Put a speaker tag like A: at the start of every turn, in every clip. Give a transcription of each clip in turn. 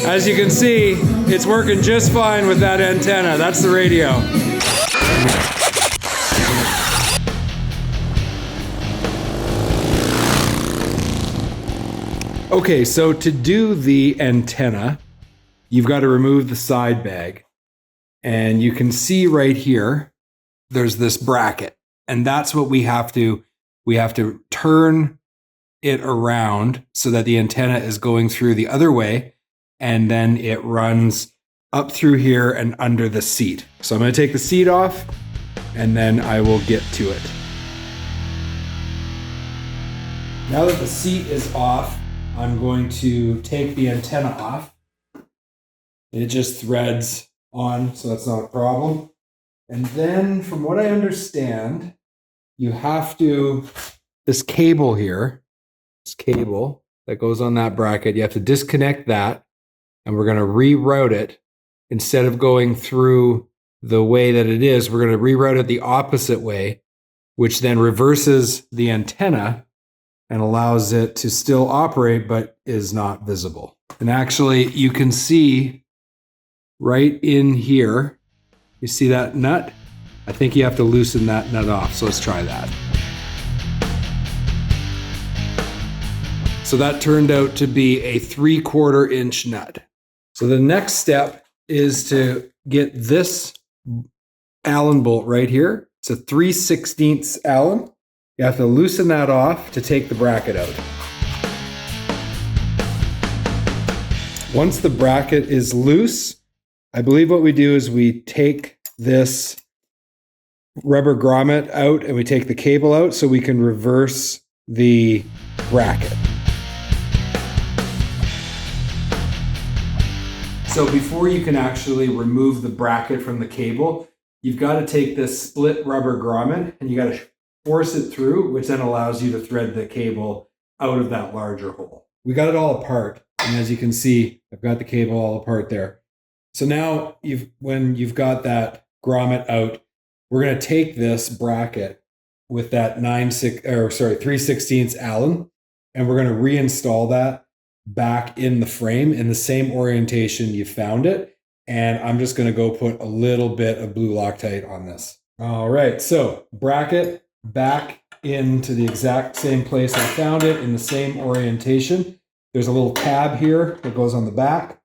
A: As you can see, it's working just fine with that antenna. That's the radio. Okay, so to do the antenna, you've got to remove the side bag. And you can see right here, there's this bracket. And that's what we have to turn it around so that the antenna is going through the other way. And then it runs up through here and under the seat. So I'm going to take the seat off and then I will get to it. Now that the seat is off, I'm going to take the antenna off. It just threads on, so that's not a problem. And then from what I understand, you have to, this cable here, this cable that goes on that bracket, you have to disconnect that. And we're going to reroute it. Instead of going through the way that it is, we're going to reroute it the opposite way, which then reverses the antenna and allows it to still operate, but is not visible. And actually, you can see right in here, you see that nut? I think you have to loosen that nut off. So let's try that. So that turned out to be a 3/4 inch nut. So the next step is to get this Allen bolt right here. It's a 3/16 Allen. You have to loosen that off to take the bracket out. Once the bracket is loose, I believe what we do is we take this rubber grommet out and we take the cable out so we can reverse the bracket. So before you can actually remove the bracket from the cable, you've got to take this split rubber grommet and you got to force it through, which then allows you to thread the cable out of that larger hole. We got it all apart. And as you can see, I've got the cable all apart there. So now when you've got that grommet out, we're going to take this bracket with that 3/16 Allen, and we're going to reinstall that back in the frame in the same orientation you found it. And I'm just going to go put a little bit of blue Loctite on this. All right, so bracket back into the exact same place I found it in the same orientation. There's a little tab here that goes on the back.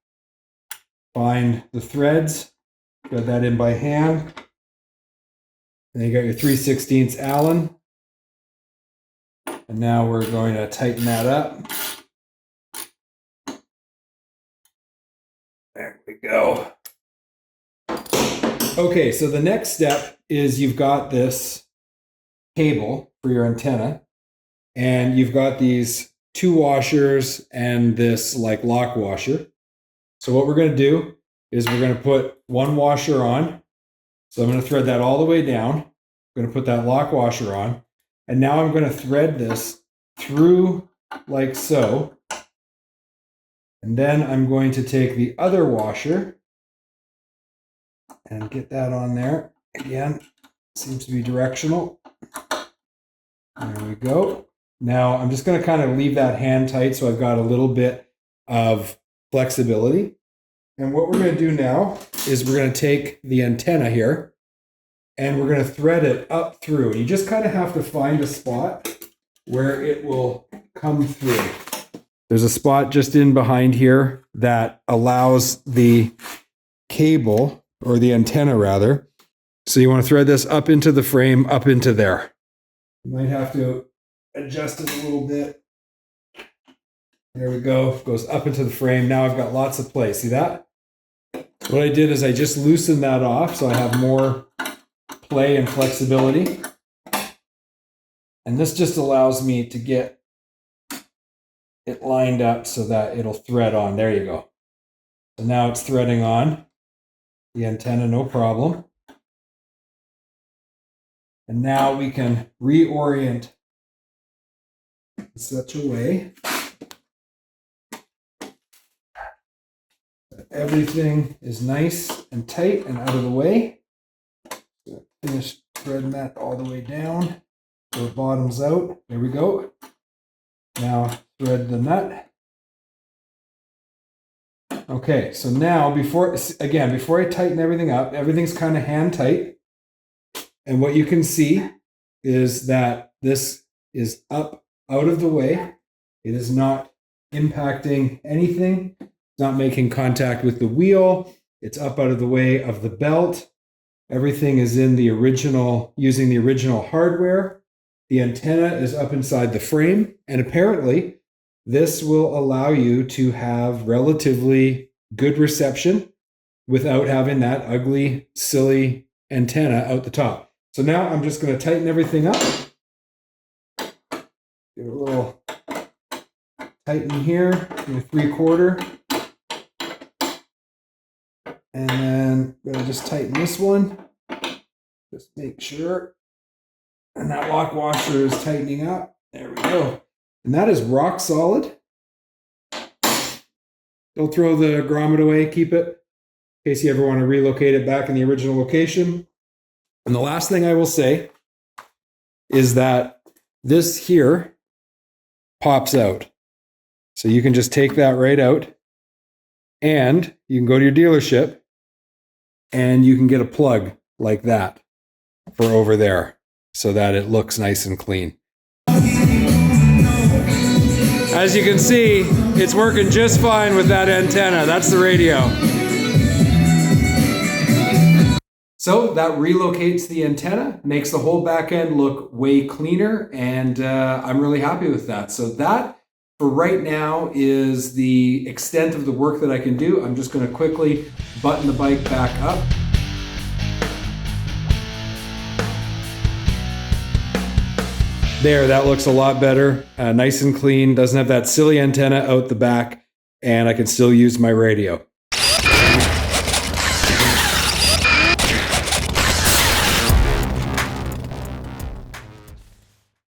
A: Find the threads, got that in by hand. And then you got your 3/16 Allen. And now we're going to tighten that up. There we go. Okay, so the next step is you've got this cable for your antenna, and you've got these 2 washers and this like lock washer. So what we're going to do is we're going to put 1 washer on. So I'm going to thread that all the way down. I'm going to put that lock washer on. And now I'm going to thread this through like so. And then I'm going to take the other washer and get that on there. Again, seems to be directional. There we go. Now I'm just going to kind of leave that hand tight so I've got a little bit of flexibility. And what we're going to do now is we're going to take the antenna here and we're going to thread it up through. You just kind of have to find a spot where it will come through. There's a spot just in behind here that allows the cable, or the antenna rather. So you want to thread this up into the frame, up into there. You might have to adjust it a little bit. There we go. It goes up into the frame. Now I've got lots of play. See that? What I did is I just loosened that off so I have more play and flexibility. And this just allows me to get it lined up so that it'll thread on. There you go. So now it's threading on the antenna, no problem. And now we can reorient in such a way that everything is nice and tight and out of the way. So finish threading that all the way down so it bottoms out. There we go. Now thread the nut. Okay, so now before I tighten everything up, everything's kind of hand tight. And what you can see is that this is up out of the way. It is not impacting anything. It's not making contact with the wheel. It's up out of the way of the belt. Everything is in the original, using the original hardware. The antenna is up inside the frame. And apparently, this will allow you to have relatively good reception without having that ugly, silly antenna out the top. So now I'm just going to tighten everything up. Give it a little tighten here in a 3/4. And then I'm going to just tighten this one. Just make sure. And that lock washer is tightening up. There we go. And that is rock solid. Don't throw the grommet away. Keep it in case you ever want to relocate it back in the original location. And the last thing I will say is that this here pops out. So you can just take that right out. And you can go to your dealership and you can get a plug like that for over there so that it looks nice and clean. As you can see, it's working just fine with that antenna. That's the radio. So that relocates the antenna, makes the whole back end look way cleaner, and I'm really happy with that. So that, for right now, is the extent of the work that I can do. I'm just going to quickly button the bike back up. There, that looks a lot better. Nice and clean. Doesn't have that silly antenna out the back, and I can still use my radio.